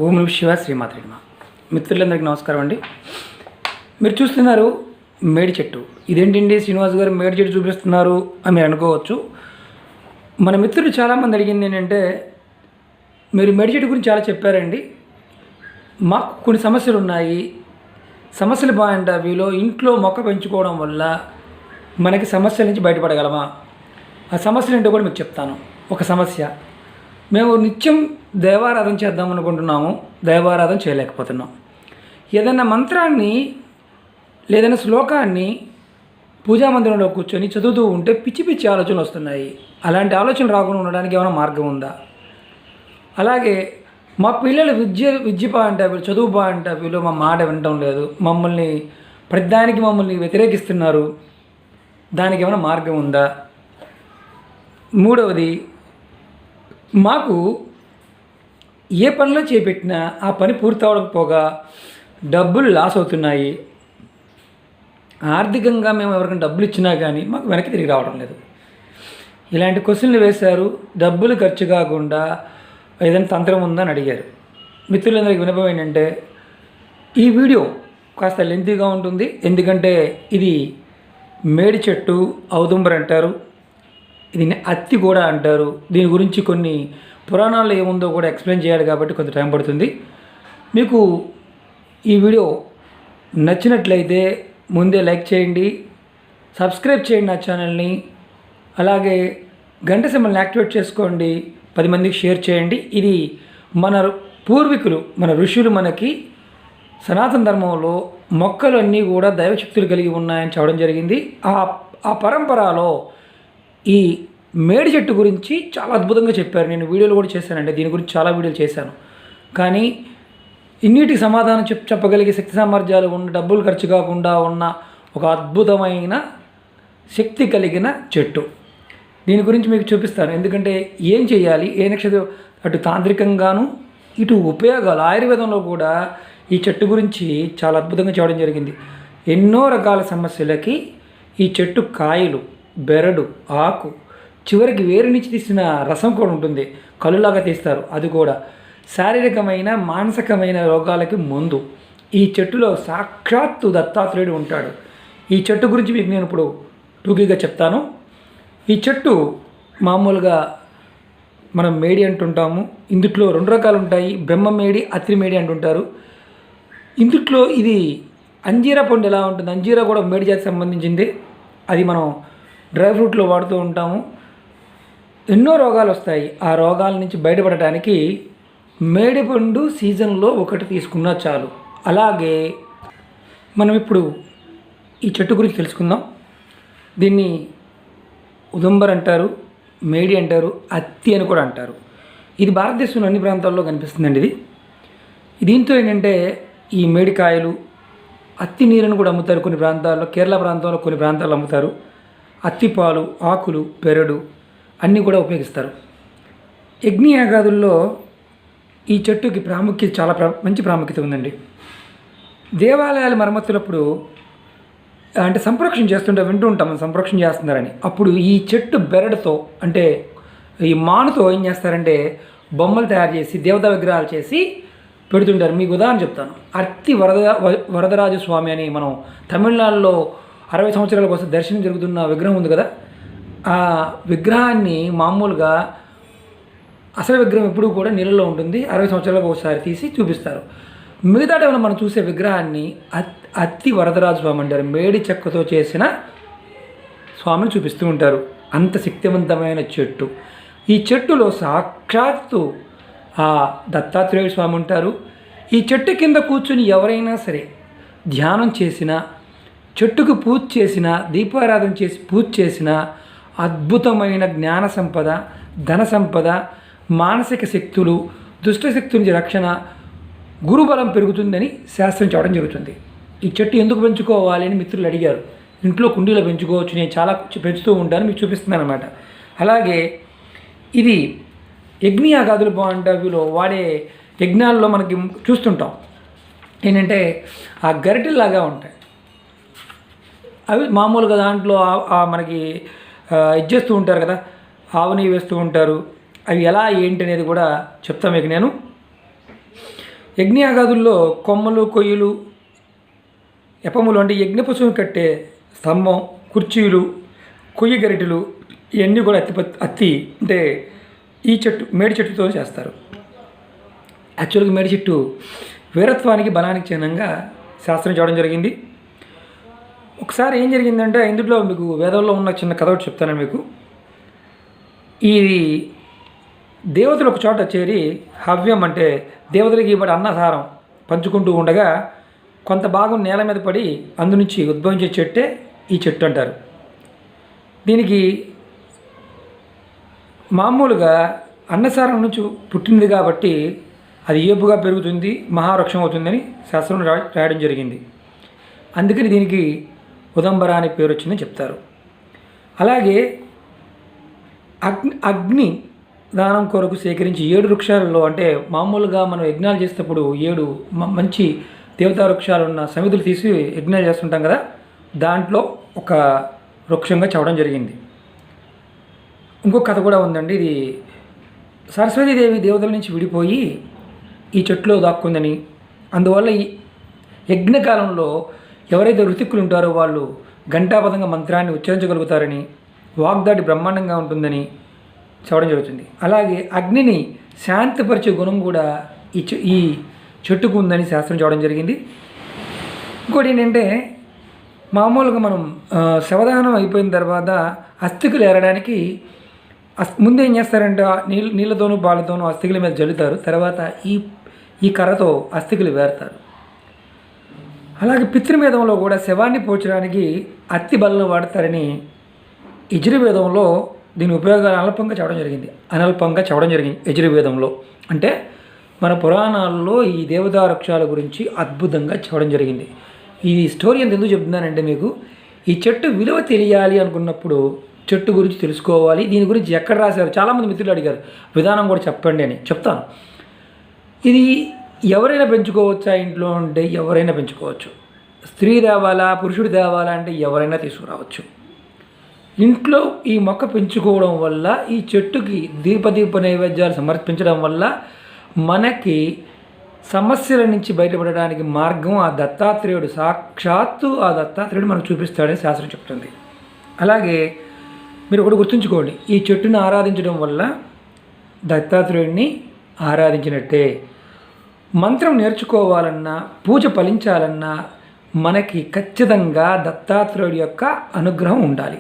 ఓం నమః శివాయ శ్రీమాత్రే నమః. మిత్రులందరికీ నమస్కారం అండి. మీరు చూస్తున్నారు మేడి చెట్టు. ఇదేంటండి శ్రీనివాస్ గారు మేడి చెట్టు చూపిస్తున్నారు అని మీరు అనుకోవచ్చు. మన మిత్రులు చాలామంది అడిగింది ఏంటంటే, మీరు మేడి చెట్టు గురించి చాలా చెప్పారండి, మాకు కొన్ని సమస్యలు ఉన్నాయి, సమస్యలు బాగుంటాయి, వీలో ఇంట్లో మొక్క పెంచుకోవడం వల్ల మనకి సమస్యల నుంచి బయటపడగలమా? ఆ సమస్యలు ఏంటో కూడా మీకు చెప్తాను. ఒక సమస్య, మేము నిత్యం దైవారాధన చేద్దాం అనుకుంటున్నాము, దైవారాధన చేయలేకపోతున్నాం. ఏదైనా మంత్రాన్ని లేదైనా శ్లోకాన్ని పూజా మందిరంలో కూర్చొని చదువుతూ ఉంటే పిచ్చి పిచ్చి ఆలోచనలు వస్తున్నాయి. అలాంటి ఆలోచనలు రాకుండా ఉండడానికి ఏమైనా మార్గం ఉందా? అలాగే మా పిల్లలు విద్య బాగుంటే వీళ్ళు, చదువు బాగుంటే వీళ్ళు మా మాట వినటం లేదు, మమ్మల్ని ప్రతిదానికి మమ్మల్ని వ్యతిరేకిస్తున్నారు, దానికి ఏమైనా మార్గం ఉందా? మూడవది, మాకు ఏ పనిలో చేపట్టినా ఆ పని పూర్తి అవ్వకపోగా డబ్బులు లాస్ అవుతున్నాయి. ఆర్థికంగా మేము ఎవరికైనా డబ్బులు ఇచ్చినా కానీ మాకు వెనక్కి తిరిగి రావడం లేదు. ఇలాంటి క్వశ్చన్లు వేశారు. డబ్బులు ఖర్చు కాకుండా ఏదైనా తంత్రం ఉందని అడిగారు. మిత్రులందరికీ వినపం ఏంటంటే, ఈ వీడియో కాస్త లెంతీగా ఉంటుంది. ఎందుకంటే ఇది మేడి చెట్టు, ఔదుంబర్ అంటారు, ఇది అత్తి కూడా అంటారు. దీని గురించి కొన్ని పురాణాల్లో ఏముందో కూడా ఎక్స్ప్లెయిన్ చేయాలి కాబట్టి కొంత టైం పడుతుంది. మీకు ఈ వీడియో నచ్చినట్లయితే ముందే లైక్ చేయండి, సబ్స్క్రైబ్ చేయండి నా ఛానల్ని, అలాగే గంట సింబల్ని యాక్టివేట్ చేసుకోండి, 10 మందికి షేర్ చేయండి. ఇది మన పూర్వీకులు, మన ఋషులు మనకి సనాతన ధర్మంలో మొక్కలు అన్నీ కూడా దైవశక్తులు కలిగి ఉన్నాయని చెప్పడం జరిగింది. ఆ పరంపరలో ఈ మేడి చెట్టు గురించి చాలా అద్భుతంగా చెప్పారు. నేను వీడియోలు కూడా చేశానండి, దీని గురించి చాలా వీడియోలు చేశాను. కానీ ఇన్నిటికి సమాధానం చెప్పగలిగే శక్తి సామర్థ్యాలు ఉన్న, డబ్బులు ఖర్చు కాకుండా ఉన్న ఒక అద్భుతమైన శక్తి కలిగిన చెట్టు. దీని గురించి మీకు చూపిస్తాను. ఎందుకంటే ఏం చేయాలి, ఏ నక్షత్రం, అటు తాంత్రికంగాను ఇటు ఉపయోగాలు, ఆయుర్వేదంలో కూడా ఈ చెట్టు గురించి చాలా అద్భుతంగా చేయడం జరిగింది. ఎన్నో రకాల సమస్యలకి ఈ చెట్టు కాయలు, బెరడు, ఆకు, చివరికి వేరు నుంచి తీసిన రసం కూడా ఉంటుంది, కలులాగా తీస్తారు, అది కూడా శారీరకమైన మానసికమైన రోగాలకి మందు. ఈ చెట్టులో సాక్షాత్తు దత్తాత్రేయుడు ఉంటాడు. ఈ చెట్టు గురించి మీకు నేను ఇప్పుడు టూకీగా చెప్తాను. ఈ చెట్టు మామూలుగా మనం మేడి అంటుంటాము. ఇందుట్లో 2 రకాలు ఉంటాయి, బ్రహ్మ మేడి, అత్రి మేడి అంటుంటారు. ఇందుట్లో ఇది అంజీరా పండు ఎలా ఉంటుంది, అంజీరా కూడా మేడి జాతికి సంబంధించింది. అది మనం డ్రై ఫ్రూట్లో వాడుతూ ఉంటాము. ఎన్నో రోగాలు వస్తాయి. ఆ రోగాల నుంచి బయటపడటానికి మేడిపండు సీజన్లో ఒకటి తీసుకున్నా చాలు. అలాగే మనం ఇప్పుడు ఈ చెట్టు గురించి తెలుసుకుందాం. దీన్ని ఉదంబర్ అంటారు, మేడి అంటారు, అత్తి అని కూడా అంటారు. ఇది భారతదేశంలో అన్ని ప్రాంతాల్లో కనిపిస్తుందండి. దీంతో ఏంటంటే ఈ మేడికాయలు, అత్తి నీరుని కూడా అమ్ముతారు కొన్ని ప్రాంతాల్లో, కేరళ ప్రాంతంలో కొన్ని ప్రాంతాల్లో అమ్ముతారు. అత్తిపాలు, ఆకులు, పెరడు అన్నీ కూడా ఉపయోగిస్తారు. యజ్ఞయాగాదుల్లో ఈ చెట్టుకి ప్రాముఖ్యత, చాలా మంచి ప్రాముఖ్యత ఉందండి. దేవాలయాల మరమ్మతులప్పుడు అంటే సంప్రోక్షణ చేస్తుంటే వింటూ ఉంటాం, సంప్రోక్షణ చేస్తున్నారని. అప్పుడు ఈ చెట్టు బెరడుతో, అంటే ఈ మానుతో ఏం చేస్తారంటే బొమ్మలు తయారు చేసి దేవతా విగ్రహాలు చేసి పెడుతుంటారు. మీకు ఉదాహరణ చెప్తాను. అత్తి వరదరాజ స్వామి అని మనం తమిళనాడులో 60 సంవత్సరాల కోసం దర్శనం జరుగుతున్న విగ్రహం ఉంది కదా, ఆ విగ్రహాన్ని మామూలుగా అసలు విగ్రహం ఎప్పుడూ కూడా నీళ్ళలో ఉంటుంది. 60 సంవత్సరాలకు ఒకసారి తీసి చూపిస్తారు. మిగతా టైంలో మనం చూసే విగ్రహాన్ని అత్తి వరదరాజ స్వామి అంటారు. మేడి చెక్కతో చేసిన స్వామిని చూపిస్తూ ఉంటారు. అంత శక్తివంతమైన చెట్టు. ఈ చెట్టులో సాక్షాత్తు ఆ దత్తాత్రేయ స్వామి ఉంటారు. ఈ చెట్టు కింద కూర్చుని ఎవరైనా సరే ధ్యానం చేసినా, చెట్టుకు పూజ చేసిన, దీపారాధన చేసి పూజ చేసిన అద్భుతమైన జ్ఞాన సంపద, ధన సంపద, మానసిక శక్తులు, దుష్ట శక్తుల నుంచి రక్షణ, గురుబలం పెరుగుతుందని శాస్త్రం చెప్పడం జరుగుతుంది. ఈ చెట్టు ఎందుకు పెంచుకోవాలి అని మిత్రులు అడిగారు. ఇంట్లో కుండీలో పెంచుకోవచ్చు, నేను చాలా పెంచుతూ ఉంటాను, మీకు చూపిస్తున్నాను అనమాట. అలాగే ఇది యజ్ఞయాగాదులు బాగుంటావిలో వాడే యజ్ఞాల్లో మనకి చూస్తుంటాం ఏంటంటే ఆ గరిటెల్లాగా ఉంటాయి. అవి మామూలుగా దాంట్లో మనకి ఇచ్చేస్తూ ఉంటారు కదా, ఆవు నెయ్యి వేస్తూ ఉంటారు. అవి ఎలా ఏంటి అనేది కూడా చెప్తాను మీకు నేను. యజ్ఞయాగాదుల్లో కొమ్మలు కొయ్యలు ఎపములు అంటే యజ్ఞ పశువుని కట్టే స్తంభం కుర్చీలు కొయ్య గరిటెలు ఇవన్నీ కూడా అత్తి అంటే ఈ చెట్టు మేడి చెట్టుతో చేస్తారు. యాక్చువల్గా మేడి చెట్టు వీరత్వానికి బలానికి చిహ్నంగా శాస్త్రం చేయడం జరిగింది. ఒకసారి ఏం జరిగిందంటే ఇందులో మీకు వేదంలో ఉన్న చిన్న కథ ఒకటి చెప్తాను మీకు. ఈ దేవతలు ఒక చోట చేరి హవ్యం అంటే దేవతలకి ఇవ్వబడి అన్నసారం పంచుకుంటూ ఉండగా కొంత భాగం నేల మీద పడి అందు నుంచి ఉద్భవించే చెట్టే ఈ చెట్టు అంటారు. దీనికి మామూలుగా అన్నసారం నుంచి పుట్టింది కాబట్టి అది ఏపుగా పెరుగుతుంది, మహావృక్షం అవుతుందని శాస్త్రం రాయడం జరిగింది. అందుకని దీనికి ఉదంబర అనే పేరు వచ్చిందని చెప్తారు. అలాగే అగ్ని దానం కొరకు సేకరించి 7 వృక్షాలలో అంటే మామూలుగా మనం యజ్ఞాలు చేసేటప్పుడు 7 మంచి దేవతా వృక్షాలు ఉన్న సమితులు తీసి యజ్ఞాలు చేస్తుంటాం కదా, దాంట్లో ఒక వృక్షంగా చెప్పడం జరిగింది. ఇంకొక కథ కూడా ఉందండి. ఇది సరస్వతీదేవి దేవతల నుంచి విడిపోయి ఈ చెట్టులో దాక్కుందని, అందువల్ల ఈ యజ్ఞకాలంలో ఎవరైతే ఋతిక్కులు ఉంటారో వాళ్ళు ఘంటాపథంగా మంత్రాన్ని ఉచ్చరించగలుగుతారని, వాగ్దాటి బ్రహ్మాండంగా ఉంటుందని చెప్పడం జరుగుతుంది. అలాగే అగ్నిని శాంతిపరిచే గుణం కూడా ఈ చెట్టుకు ఉందని శాస్త్రం చెప్పడం జరిగింది. ఇంకోటి ఏంటంటే మామూలుగా మనం శవదహనం అయిపోయిన తర్వాత అస్థికులు ఏరడానికి ముందు ఏం చేస్తారంటే నీళ్ళతోనూ పాలతోనూ అస్థికుల మీద జల్లుతారు, తర్వాత ఈ కర్రతో అస్థికులు వేరుతారు. అలాగే పితృవేదంలో కూడా శవాన్ని పోర్చడానికి అత్తి బలను వాడతారని యజుర్వేదంలో దీని ఉపయోగాలు అనల్పంగా చెప్పడం జరిగింది యజుర్వేదంలో. అంటే మన పురాణాల్లో ఈ దేవతా వృక్షాల గురించి అద్భుతంగా చెప్పడం జరిగింది. ఈ స్టోరీ ఎందుకు చెప్తున్నానంటే మీకు ఈ చెట్టు విలువ తెలియాలి అనుకున్నప్పుడు చెట్టు గురించి తెలుసుకోవాలి. దీని గురించి ఎక్కడ రాశారు చాలామంది మిత్రులు అడిగారు, విధానం కూడా చెప్పండి అని చెప్తాను. ఇది ఎవరైనా పెంచుకోవచ్చా ఇంట్లో అంటే ఎవరైనా పెంచుకోవచ్చు. స్త్రీ తేవాలా పురుషుడు తేవాలా అంటే ఎవరైనా తీసుకురావచ్చు. ఇంట్లో ఈ మొక్క పెంచుకోవడం వల్ల ఈ చెట్టుకి దీప నైవేద్యాలు సమర్పించడం వల్ల మనకి సమస్యల నుంచి బయటపడడానికి మార్గం ఆ దత్తాత్రేయుడు, సాక్షాత్తు ఆ దత్తాత్రేయుడు మనకు చూపిస్తాడని శాస్త్రం చెప్తుంది. అలాగే మీరు ఒకటి గుర్తుంచుకోండి, ఈ చెట్టును ఆరాధించడం వల్ల దత్తాత్రేయుడిని ఆరాధించినట్టే. మంత్రం నేర్చుకోవాలన్నా పూజ ఫలించాలన్నా మనకి ఖచ్చితంగా దత్తాత్రేయుడి యొక్క అనుగ్రహం ఉండాలి.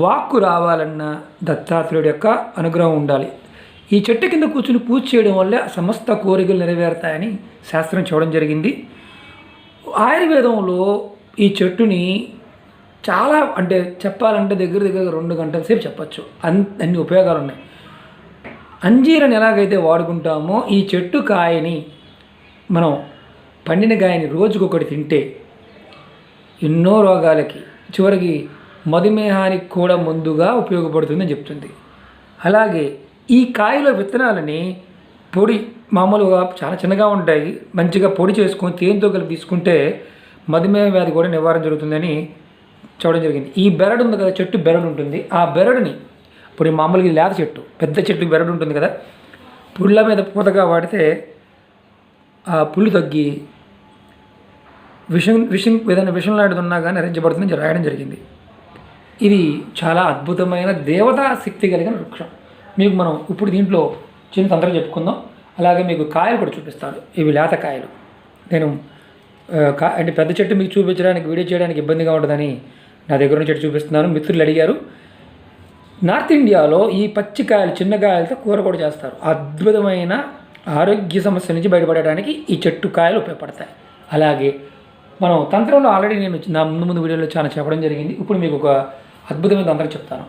వాక్కు రావాలన్నా దత్తాత్రేయుడి యొక్క అనుగ్రహం ఉండాలి. ఈ చెట్టు కింద కూర్చుని పూజ చేయడం వల్ల సమస్త కోరికలు నెరవేరుతాయని శాస్త్రం చెప్పడం జరిగింది. ఆయుర్వేదంలో ఈ చెట్టుని చాలా అంటే చెప్పాలంటే దగ్గర 2 గంటల సేపు చెప్పచ్చు, అన్ని ఉపయోగాలు ఉన్నాయి. అంజీరని ఎలాగైతే వాడుకుంటామో ఈ చెట్టు కాయని మనం పండిన కాయని రోజుకొకటి తింటే ఎన్నో రోగాలకి చివరికి మధుమేహానికి కూడా ముందుగా ఉపయోగపడుతుందని చెప్తుంది. అలాగే ఈ కాయలో విత్తనాలని పొడి మామూలుగా చాలా చిన్నగా ఉంటాయి, మంచిగా పొడి చేసుకొని తేనెతో కలిపి తీసుకుంటే మధుమేహ వ్యాధి కూడా నివారణ జరుగుతుందని చూడడం జరిగింది. ఈ బెరడు ఉంది కదా, చెట్టు బెరడు ఉంటుంది, ఆ బెరడుని ఇప్పుడు మామూలుగా లేత చెట్టు పెద్ద చెట్టుకి బెరడు ఉంటుంది కదా, పుల్ల మీద పూతగా వాడితే ఆ పుల్లు తగ్గి ఏదైనా విషం లాంటిది ఉన్నా కానీ హరించబడుతుందని రాయడం జరిగింది. ఇది చాలా అద్భుతమైన దేవతా శక్తి కలిగిన వృక్షం. మీకు మనం ఇప్పుడు దీంట్లో చిన్న తంత్రం చెప్పుకుందాం. అలాగే మీకు కాయలు కూడా చూపిస్తాను. ఇవి లేత కాయలు. నేను అంటే పెద్ద చెట్టు మీకు చూపించడానికి వీడియో చేయడానికి ఇబ్బందిగా ఉంటుందని నా దగ్గర ఉన్న చెట్టు చూపిస్తున్నాను. మిత్రులు అడిగారు. నార్త్ ఇండియాలో ఈ పచ్చికాయలు చిన్న కాయలతో కూర కూడా చేస్తారు. అద్భుతమైన ఆరోగ్య సమస్యల నుంచి బయటపడడానికి ఈ చెట్టు కాయలు ఉపయోగపడతాయి. అలాగే మనం తంత్రంలో ఆల్రెడీ నేను నా ముందు వీడియోలో చాలా చెప్పడం జరిగింది. ఇప్పుడు మీకు ఒక అద్భుతమైన తంత్రం చెప్తాను.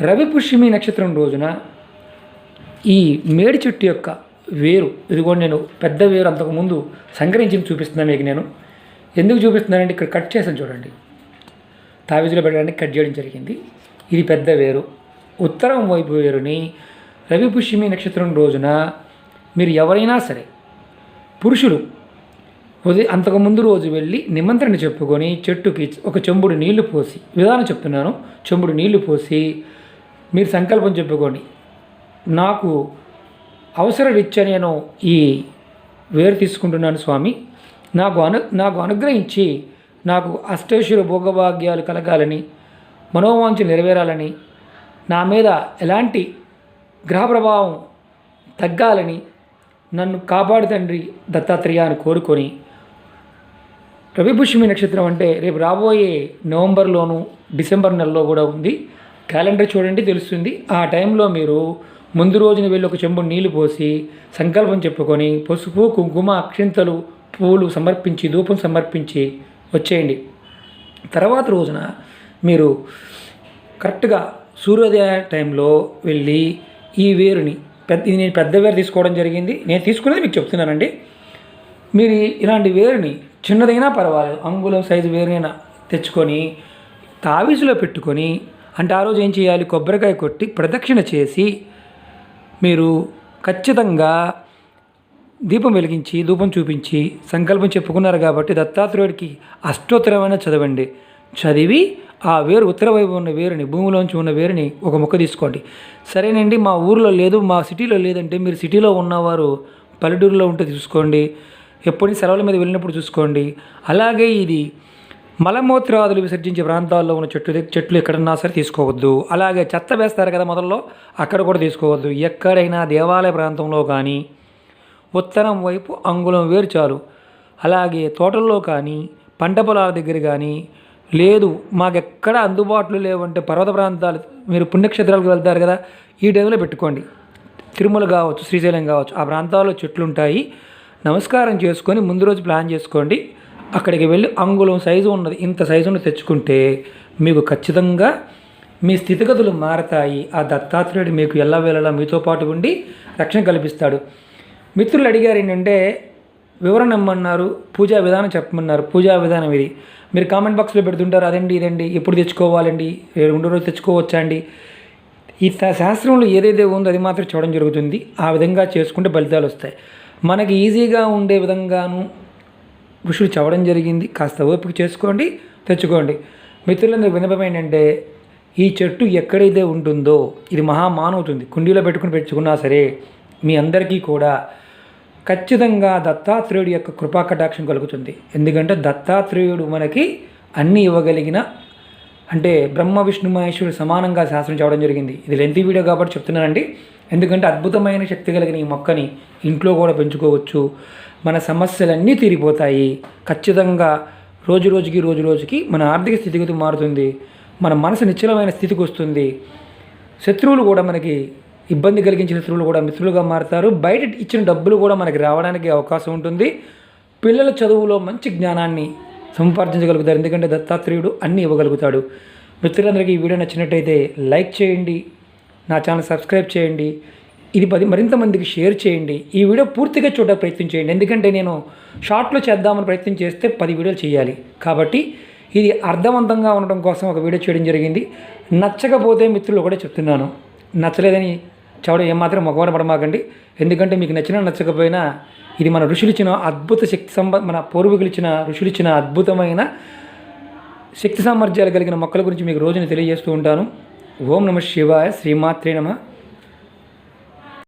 రవి పుష్యమి నక్షత్రం రోజున ఈ మేడి చెట్టు యొక్క వేరు, ఇది కూడా నేను పెద్ద వేరు అంతకుముందు సంగ్రహించి చూపిస్తున్నాను మీకు. నేను ఎందుకు చూపిస్తున్నానంటే ఇక్కడ కట్ చేసాను చూడండి, తావిజులో పెట్టడానికి కట్ చేయడం జరిగింది. ఇది పెద్ద వేరు. ఉత్తరం వైపు వేరుని రవి పుష్యమి నక్షత్రం రోజున మీరు ఎవరైనా సరే పురుషులు అంతకుముందు రోజు వెళ్ళి నిమంత్రణ చెప్పుకొని చెట్టుకి ఒక చెంబుడు నీళ్లు పోసి, విధానం చెప్తున్నాను, చెంబుడు నీళ్లు పోసి మీరు సంకల్పం చెప్పుకోండి, నాకు అవసరరీత్యా నేను ఈ వేరు తీసుకుంటున్నాను స్వామి. నాకు అనుగ్రహించి నాకు అష్టైశ్వర్య భోగభాగ్యాలు కలగాలని, మనోవాంఛలు నెరవేరాలని, నా మీద ఎలాంటి గ్రహ ప్రభావం తగ్గాలని నన్ను కాపాడు తండ్రి దత్తాత్రేయ అని కోరుకొని, రవిపుష్యమి నక్షత్రం అంటే రేపు రాబోయే నవంబర్లోను డిసెంబర్ నెలలో కూడా ఉంది. క్యాలెండర్ చూడండి తెలుస్తుంది. ఆ టైంలో మీరు ముందు రోజున వెళ్ళి ఒక చెంబు నీళ్లు పోసి సంకల్పం చెప్పుకొని పసుపు కుంకుమ అక్షింతలు పూలు సమర్పించి ధూపం సమర్పించి వచ్చేయండి. తర్వాత రోజున మీరు కరెక్ట్గా సూర్యోదయ టైంలో వెళ్ళి ఈ వేరుని ఇది నేను పెద్ద వేరు తీసుకోవడం జరిగింది. నేను తీసుకునేది మీకు చెప్తున్నానండి. మీరు ఇలాంటి వేరుని చిన్నదైనా పర్వాలేదు, అంగుళం సైజు వేరునైనా తెచ్చుకొని తావీజులో పెట్టుకొని, అంటే ఆ రోజు ఏం చేయాలి, కొబ్బరికాయ కొట్టి ప్రదక్షిణ చేసి మీరు ఖచ్చితంగా దీపం వెలిగించి ధూపం చూపించి సంకల్పం చెప్పుకున్నారు కాబట్టి దత్తాత్రేయుడికి అష్టోత్తరమైన చదవండి. చదివి ఆ వేరు ఉత్తర వైపు ఉన్న వేరుని, భూమిలోంచి ఉన్న వేరుని ఒక ముక్క తీసుకోండి. సరేనండి, మా ఊరిలో లేదు, మా సిటీలో లేదంటే మీరు సిటీలో ఉన్నవారు పల్లెటూరులో ఉంటే చూసుకోండి, ఎప్పుడు సెలవుల మీద వెళ్ళినప్పుడు చూసుకోండి. అలాగే ఇది మలమూత్రాదులు విసర్జించే ప్రాంతాల్లో ఉన్న చెట్లు ఎక్కడన్నా సరే తీసుకోవద్దు. అలాగే చెత్త వేస్తారు కదా మొదల్లో, అక్కడ కూడా తీసుకోవద్దు. ఎక్కడైనా దేవాలయ ప్రాంతంలో కానీ ఉత్తరం వైపు అంగుళం వేరు చాలు. అలాగే తోటల్లో కానీ పంట పొలాల దగ్గర కానీ లేదు, మాకెక్కడ అందుబాటులో లేవంటే పర్వత ప్రాంతాలు, మీరు పుణ్యక్షేత్రాలకు వెళ్తారు కదా, ఈ టైంలో పెట్టుకోండి. తిరుమల కావచ్చు, శ్రీశైలం కావచ్చు, ఆ ప్రాంతాల్లో చెట్లు ఉంటాయి. నమస్కారం చేసుకొని ముందు రోజు ప్లాన్ చేసుకోండి. అక్కడికి వెళ్ళి అంగుళం సైజు ఉన్నది, ఇంత సైజును తెచ్చుకుంటే మీకు ఖచ్చితంగా మీ స్థితిగతులు మారతాయి. ఆ దత్తాత్రేయుడు మీకు ఎల్లవేళలా మీతో పాటు ఉండి రక్షణ కల్పిస్తాడు. మిత్రులు అడిగారు ఏంటంటే వివరణ ఇమ్మన్నారు, పూజా విధానం చెప్పమన్నారు. పూజా విధానం ఇది మీరు కామెంట్ బాక్స్లో పెడుతుంటారు, అదండి ఇదండి ఎప్పుడు తెచ్చుకోవాలండి, 2 రోజులు తెచ్చుకోవచ్చా అండి. ఈ శాస్త్రంలో ఏదైతే ఉందో అది మాత్రం చూడడం జరుగుతుంది. ఆ విధంగా చేసుకుంటే ఫలితాలు వస్తాయి. మనకి ఈజీగా ఉండే విధంగాను ఋషులు చెప్పడం జరిగింది. కాస్త ఓపిక చేసుకోండి, తెచ్చుకోండి. మిత్రులందరూ విన్నపం ఏంటంటే ఈ చెట్టు ఎక్కడైతే ఉంటుందో ఇది మహామానవుతుంది. కుండీలో పెట్టుకున్నా సరే మీ అందరికీ కూడా ఖచ్చితంగా దత్తాత్రేయుడు యొక్క కృపా కటాక్షం కలుగుతుంది. ఎందుకంటే దత్తాత్రేయుడు మనకి అన్నీ ఇవ్వగలిగిన, అంటే బ్రహ్మ విష్ణు మహేశ్వరుడు సమానంగా శాస్త్రం చెప్పడం జరిగింది. ఇది లెంతీ వీడియో కాబట్టి చెప్తున్నానండి. ఎందుకంటే అద్భుతమైన శక్తి కలిగిన ఈ మొక్కని ఇంట్లో కూడా పెంచుకోవచ్చు. మన సమస్యలన్నీ తీరిపోతాయి. ఖచ్చితంగా రోజు రోజుకి మన ఆర్థిక స్థితిగతి మారుతుంది. మన మనసు నిశ్చలమైన స్థితికి వస్తుంది. శత్రువులు కూడా మనకి ఇబ్బంది కలిగించిన శత్రువులు కూడా మిత్రులుగా మారుతారు. బయట ఇచ్చిన డబ్బులు కూడా మనకి రావడానికి అవకాశం ఉంటుంది. పిల్లల చదువులో మంచి జ్ఞానాన్ని సంపాదించగలుగుతారు. ఎందుకంటే దత్తాత్రేయుడు అన్నీ ఇవ్వగలుగుతాడు. మిత్రులందరికీ ఈ వీడియో నచ్చినట్టయితే లైక్ చేయండి, నా ఛానల్ సబ్స్క్రైబ్ చేయండి, ఇది మరింత మందికి షేర్ చేయండి. ఈ వీడియో పూర్తిగా చూడడానికి ప్రయత్నం చేయండి. ఎందుకంటే నేను షార్ట్లో చేద్దామని ప్రయత్నం చేస్తే 10 వీడియోలు చేయాలి. కాబట్టి ఇది అర్థవంతంగా ఉండడం కోసం ఒక వీడియో చేయడం జరిగింది. నచ్చకపోతే మిత్రులు కూడా చెప్తున్నాను, నచ్చలేదని చూడ ఏమాత్రం మొగవాడ పడమాకండి. ఎందుకంటే మీకు నచ్చినా నచ్చకపోయినా ఇది మన ఋషులు ఇచ్చిన అద్భుత శక్తి మన పూర్వీకులు ఇచ్చిన ఋషులు ఇచ్చిన అద్భుతమైన శక్తి సామర్థ్యాలు కలిగిన మొక్కల గురించి మీకు రోజుని తెలియజేస్తూ ఉంటాను. ఓం నమః శివాయ, శ్రీమాత్రే నమః.